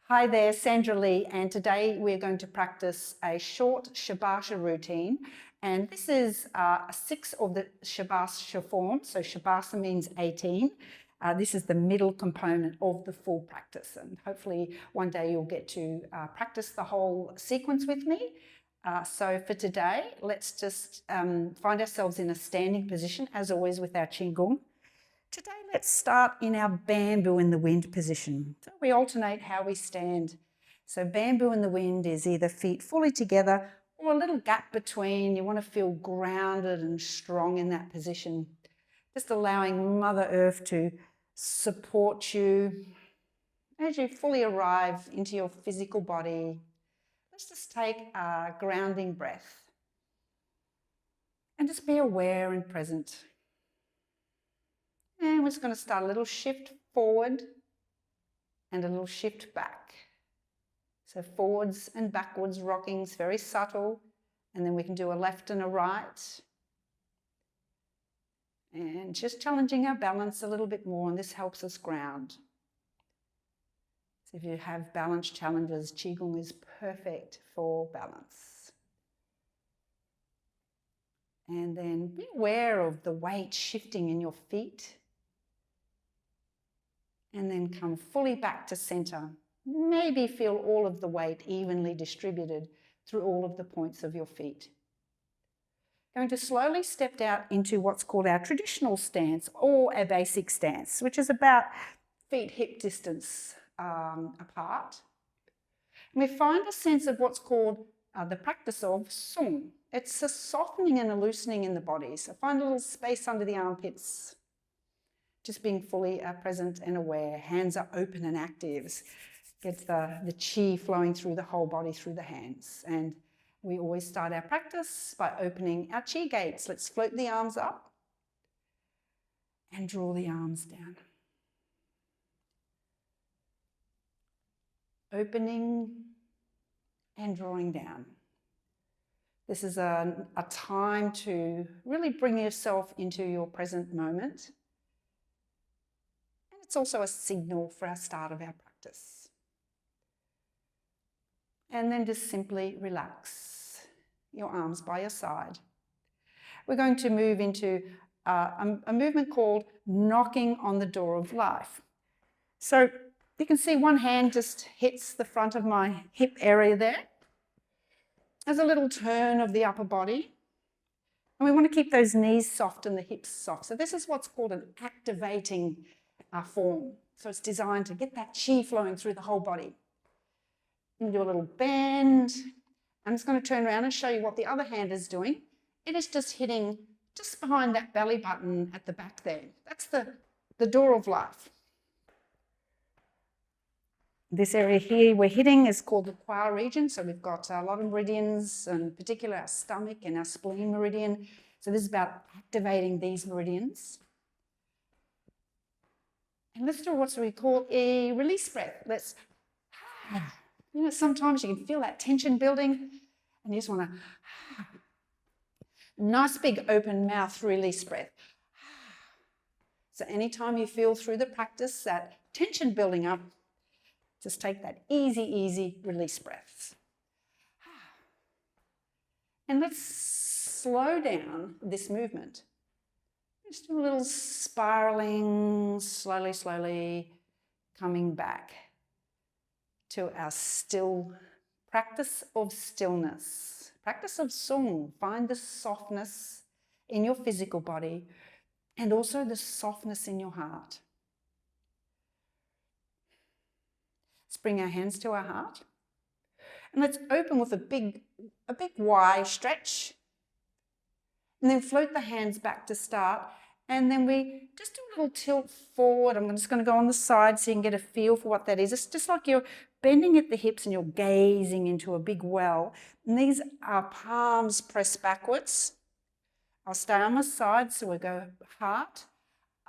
Hi there, Sandra Leigh, and today we're going to practice a short Shibashi routine. And this is 6 of the Shibashi forms. So Shibashi means 18. This is the middle component of the full practice. And hopefully one day you'll get to practice the whole sequence with me. So for today, let's just find ourselves in a standing position, as always with our Qigong. Today, let's start in our bamboo in the wind position. So we alternate how we stand. So bamboo in the wind is either feet fully together or a little gap between. You want to feel grounded and strong in that position. Just allowing Mother Earth to support you as you fully arrive into your physical body. Let's just take a grounding breath and just be aware and present. And we're just going to start a little shift forward and a little shift back. So forwards and backwards rockings, very subtle. And then we can do a left and a right. And just challenging our balance a little bit more, and this helps us ground. So if you have balance challenges, Qigong is perfect for balance. And then be aware of the weight shifting in your feet. And then come fully back to center. Maybe feel all of the weight evenly distributed through all of the points of your feet. Going to slowly step out into what's called our traditional stance or a basic stance, which is about feet hip distance apart. And we find a sense of what's called the practice of sung. It's a softening and a loosening in the body. So find a little space under the armpits. Just being fully present and aware. Hands are open and active. Get the chi flowing through the whole body, through the hands. And we always start our practice by opening our chi gates. Let's float the arms up and draw the arms down. Opening and drawing down. This is a time to really bring yourself into your present moment. It's also a signal for our start of our practice. And then just simply relax your arms by your side. We're going to move into a movement called knocking on the door of life. So you can see one hand just hits the front of my hip area there. There's a little turn of the upper body. And we want to keep those knees soft and the hips soft. So this is what's called an activating form. So it's designed to get that chi flowing through the whole body. You do a little bend. I'm just going to turn around and show you what the other hand is doing. It is just hitting just behind that belly button at the back there. That's the door of life. This area here we're hitting is called the qua region. So we've got a lot of meridians, and in particular our stomach and our spleen meridian. So this is about activating these meridians. And let's do what we call a release breath. Let's, sometimes you can feel that tension building and you just want to, nice big open mouth release breath. So anytime you feel through the practice that tension building up, just take that easy release breaths. And let's slow down this movement. Just do a little spiraling, slowly coming back to our still practice of stillness. Practice of sung. Find the softness in your physical body and also the softness in your heart. Let's bring our hands to our heart. And let's open with a big Y stretch. And then float the hands back to start. And then we just do a little tilt forward. I'm just going to go on the side so you can get a feel for what that is. It's just like you're bending at the hips and you're gazing into a big well. And these are palms pressed backwards. I'll stay on my side, so we'll go heart,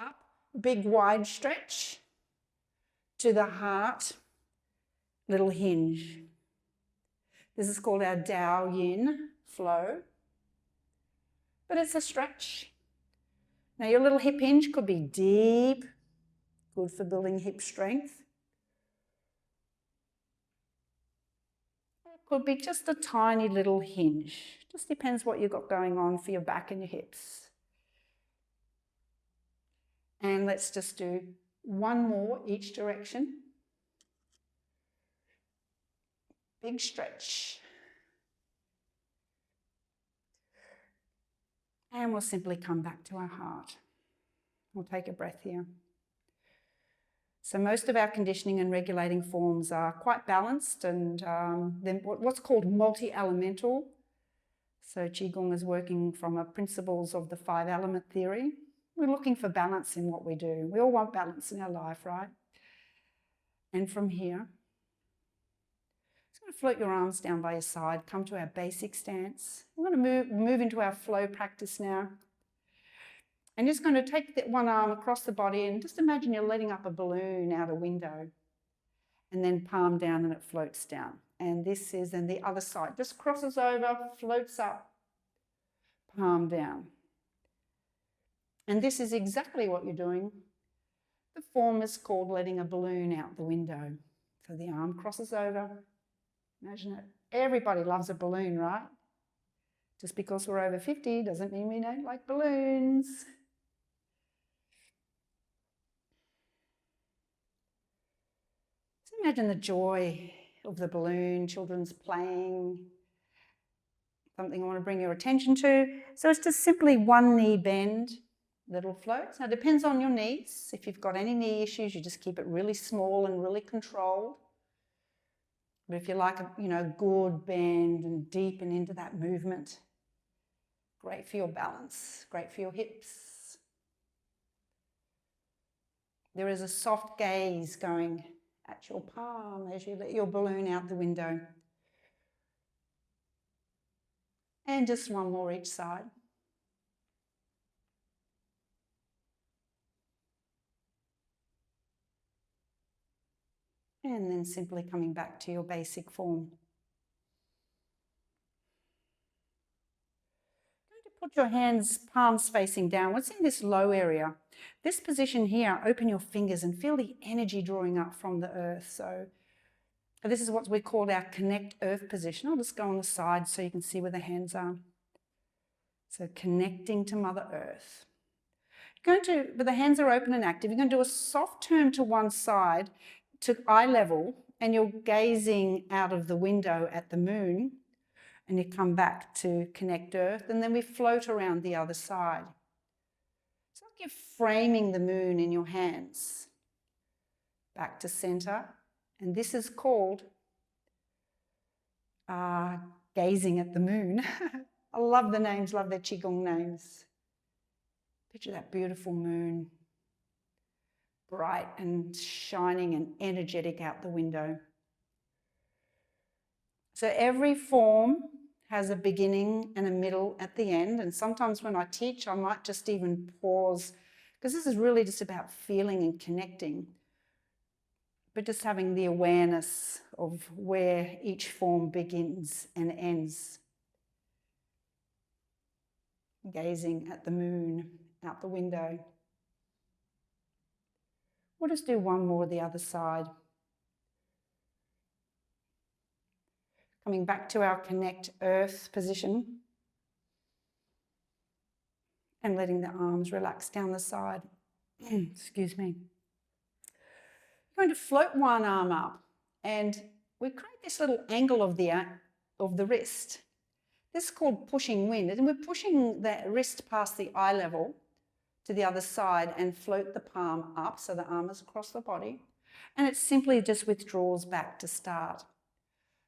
up, big wide stretch, to the heart, little hinge. This is called our Dao Yin flow. But it's a stretch. Now your little hip hinge could be deep, good for building hip strength. Could be just a tiny little hinge. Just depends what you've got going on for your back and your hips. And let's just do one more each direction. Big stretch. And we'll simply come back to our heart. We'll take a breath here. So most of our conditioning and regulating forms are quite balanced and then what's called multi-elemental. So Qigong is working from the principles of the 5-element theory. We're looking for balance in what we do. We all want balance in our life, right? And from here, just going to float your arms down by your side, come to our basic stance. We're going to move into our flow practice now. And just going to take that one arm across the body and just imagine you're letting up a balloon out a window. And then palm down and it floats down. And this is then the other side. Just crosses over, floats up, palm down. And this is exactly what you're doing. The form is called letting a balloon out the window. So the arm crosses over. Imagine it. Everybody loves a balloon, right? Just because we're over 50 doesn't mean we don't like balloons. So imagine the joy of the balloon, children's playing. Something I want to bring your attention to. So it's just simply one knee bend, little floats. Now it depends on your knees. If you've got any knee issues, you just keep it really small and really controlled. But if you like a good bend and deepen into that movement, great for your balance, great for your hips. There is a soft gaze going at your palm as you let your balloon out the window. And just one more each side. And then simply coming back to your basic form. Going to put your hands, palms facing downwards in this low area. This position here, open your fingers and feel the energy drawing up from the earth. So this is what we call our connect earth position. I'll just go on the side so you can see where the hands are. So connecting to Mother Earth. But the hands are open and active. You're going to do a soft turn to one side to eye level, and you're gazing out of the window at the moon, and you come back to connect earth, and then we float around the other side. So you're framing the moon in your hands. Back to center, and this is called gazing at the moon. I love the names, love their Qigong names. Picture that beautiful moon, bright and shining and energetic out the window. So every form has a beginning and a middle at the end. And sometimes when I teach, I might just even pause, because this is really just about feeling and connecting, but just having the awareness of where each form begins and ends. Gazing at the moon out the window. We'll just do one more the other side. Coming back to our connect earth position and letting the arms relax down the side. Excuse me. We're going to float one arm up and we create this little angle of the wrist. This is called pushing wind, and we're pushing the wrist past the eye level to the other side and float the palm up so the arm is across the body, and it simply just withdraws back to start.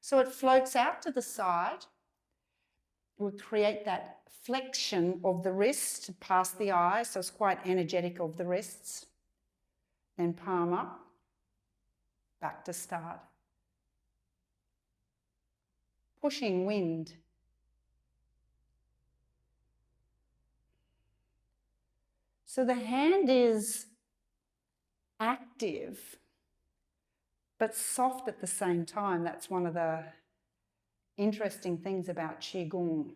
So it floats out to the side. We create that flexion of the wrist past the eye, so it's quite energetic of the wrists. Then palm up, back to start. Pushing wind. So the hand is active, but soft at the same time. That's one of the interesting things about Qigong,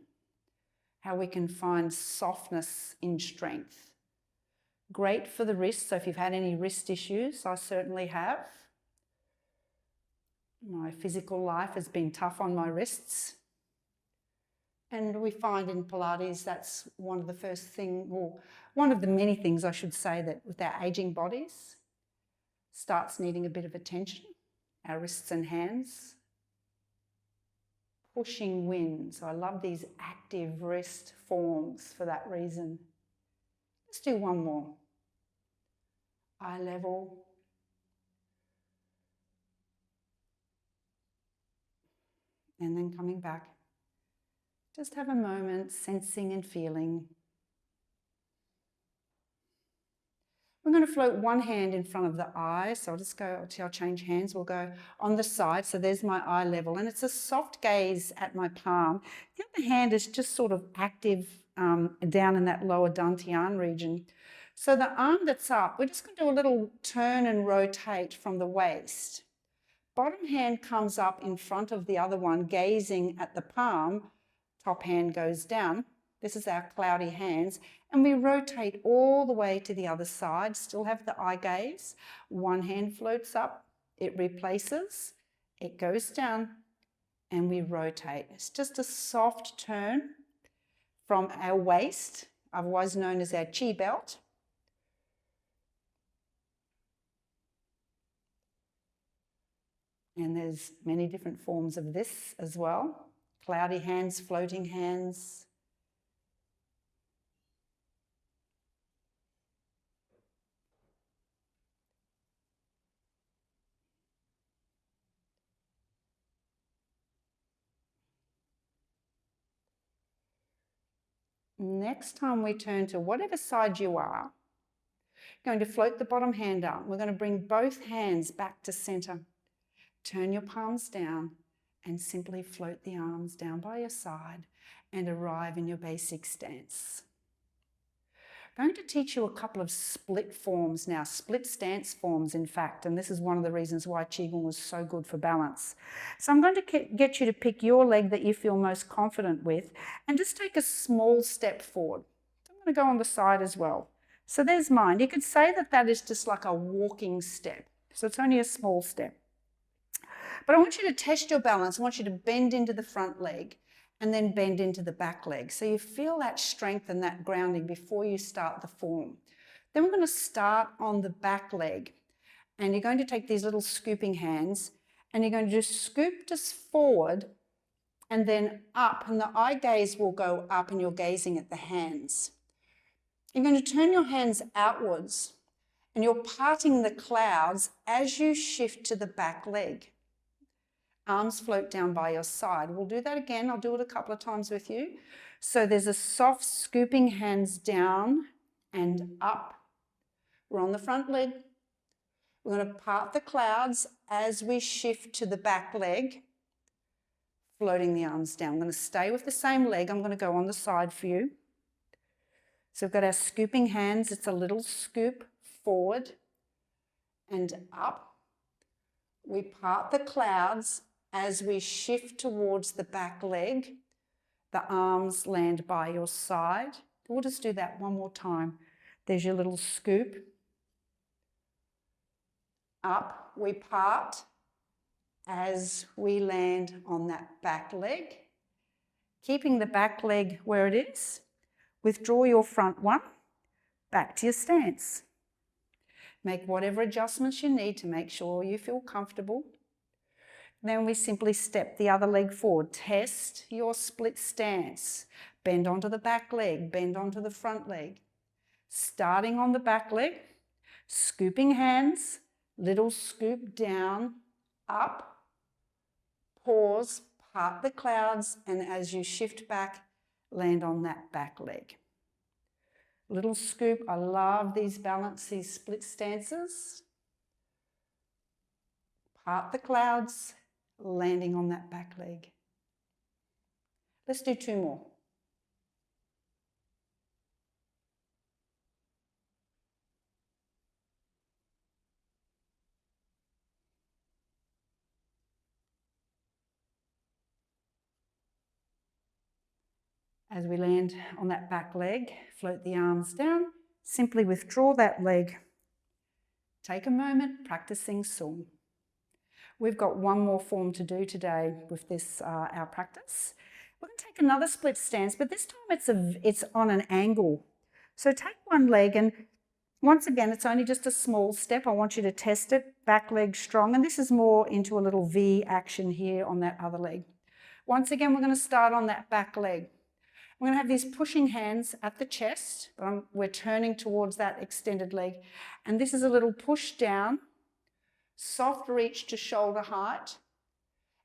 how we can find softness in strength. Great for the wrist, so if you've had any wrist issues, I certainly have. My physical life has been tough on my wrists. And we find in Pilates that's one of the first things, or one of the many things I should say, that with our aging bodies starts needing a bit of attention, our wrists and hands. Pushing wind. So I love these active wrist forms for that reason. Let's do one more. Eye level. And then coming back. Just have a moment sensing and feeling. We're going to float one hand in front of the eye. So I'll change hands. We'll go on the side. So there's my eye level. And it's a soft gaze at my palm. The other hand is just sort of active down in that lower dantian region. So the arm that's up, we're just going to do a little turn and rotate from the waist. Bottom hand comes up in front of the other one, gazing at the palm. Top hand goes down. This is our cloudy hands. And we rotate all the way to the other side. Still have the eye gaze. One hand floats up. It replaces. It goes down. And we rotate. It's just a soft turn from our waist, otherwise known as our chi belt. And there's many different forms of this as well. Cloudy hands, floating hands. Next time we turn to whatever side you are, going to float the bottom hand up. We're going to bring both hands back to center. Turn your palms down and simply float the arms down by your side and arrive in your basic stance. I'm going to teach you a couple of split forms now, split stance forms in fact, and this is one of the reasons why Qigong was so good for balance. So I'm going to get you to pick your leg that you feel most confident with and just take a small step forward. I'm going to go on the side as well. So there's mine. You could say that that is just like a walking step. So it's only a small step. But I want you to test your balance. I want you to bend into the front leg and then bend into the back leg. So you feel that strength and that grounding before you start the form. Then we're going to start on the back leg. And you're going to take these little scooping hands and you're going to just scoop just forward and then up. And the eye gaze will go up and you're gazing at the hands. You're going to turn your hands outwards and you're parting the clouds as you shift to the back leg. Arms float down by your side. We'll do that again. I'll do it a couple of times with you. So there's a soft scooping hands down and up. We're on the front leg. We're going to part the clouds as we shift to the back leg, floating the arms down. I'm going to stay with the same leg. I'm going to go on the side for you. So we've got our scooping hands. It's a little scoop forward and up. We part the clouds as we shift towards the back leg. The arms land by your side. We'll just do that one more time. There's your little scoop. Up, we part as we land on that back leg. Keeping the back leg where it is. Withdraw your front one. Back to your stance. Make whatever adjustments you need to make sure you feel comfortable. Then we simply step the other leg forward. Test your split stance. Bend onto the back leg, bend onto the front leg. Starting on the back leg, scooping hands, little scoop down, up, pause, part the clouds, and as you shift back, land on that back leg. Little scoop. I love these split stances. Part the clouds, landing on that back leg. Let's do two more. As we land on that back leg, float the arms down, simply withdraw that leg. Take a moment practicing Sung. We've got one more form to do today with this, our practice. We're going to take another split stance, but this time it's on an angle. So take one leg, and once again, it's only just a small step. I want you to test it, back leg strong, and this is more into a little V action here on that other leg. Once again, we're going to start on that back leg. We're going to have these pushing hands at the chest, but we're turning towards that extended leg. And this is a little push down, soft reach to shoulder height.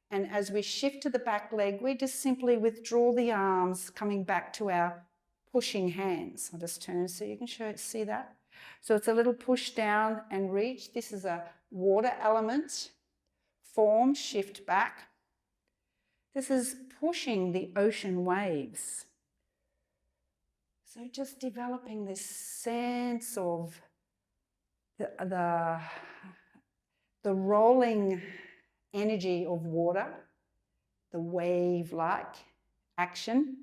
And as we shift to the back leg, we just simply withdraw the arms, coming back to our pushing hands. I'll just turn so you can see that. So it's a little push down and reach. This is a water element. Form, shift back. This is pushing the ocean waves. So just developing this sense of the rolling energy of water, the wave-like action.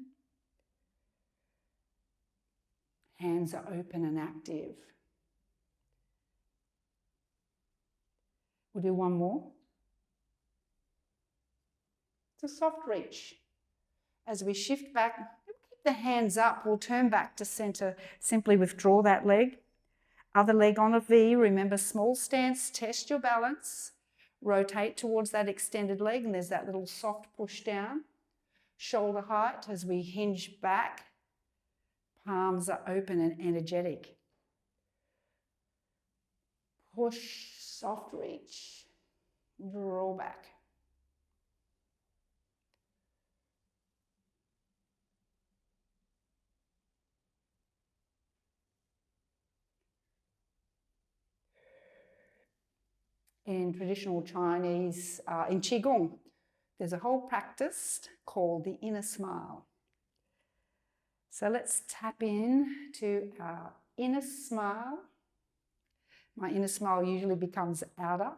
Hands are open and active. We'll do one more. It's a soft reach. As we shift back, the hands up, we'll turn back to center, simply withdraw that leg. Other leg on a V, remember small stance, test your balance. Rotate towards that extended leg, and there's that little soft push down. Shoulder height as we hinge back. Palms are open and energetic. Push, soft reach, draw back. In traditional Chinese, in Qigong, there's a whole practice called the inner smile. So let's tap in to our inner smile. My inner smile usually becomes outer.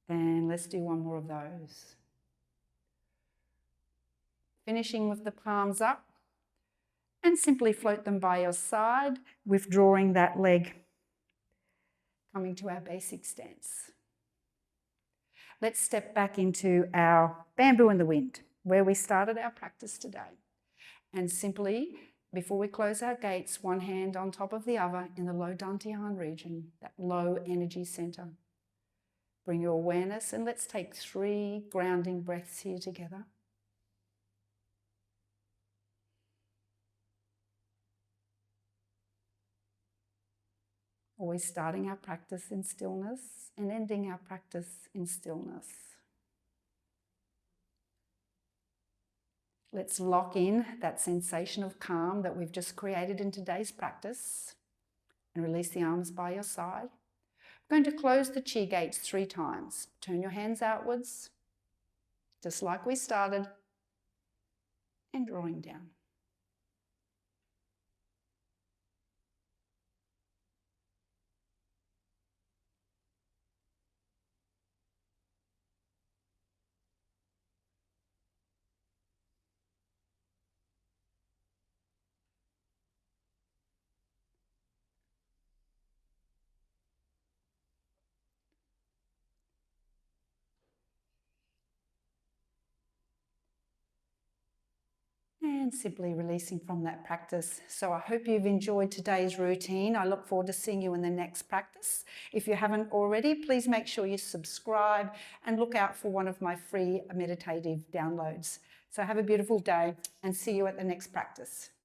And let's do one more of those. Finishing with the palms up, and simply float them by your side, withdrawing that leg. Coming to our basic stance. Let's step back into our bamboo in the wind, where we started our practice today. And simply, before we close our gates, one hand on top of the other in the low dantian region, that low energy center. Bring your awareness, and let's take 3 grounding breaths here together. Always starting our practice in stillness and ending our practice in stillness. Let's lock in that sensation of calm that we've just created in today's practice and release the arms by your side. We're going to close the chi gates 3 times. Turn your hands outwards, just like we started, and drawing down. And simply releasing from that practice. So I hope you've enjoyed today's routine. I look forward to seeing you in the next practice. If you haven't already, please make sure you subscribe and look out for one of my free meditative downloads. So have a beautiful day and see you at the next practice.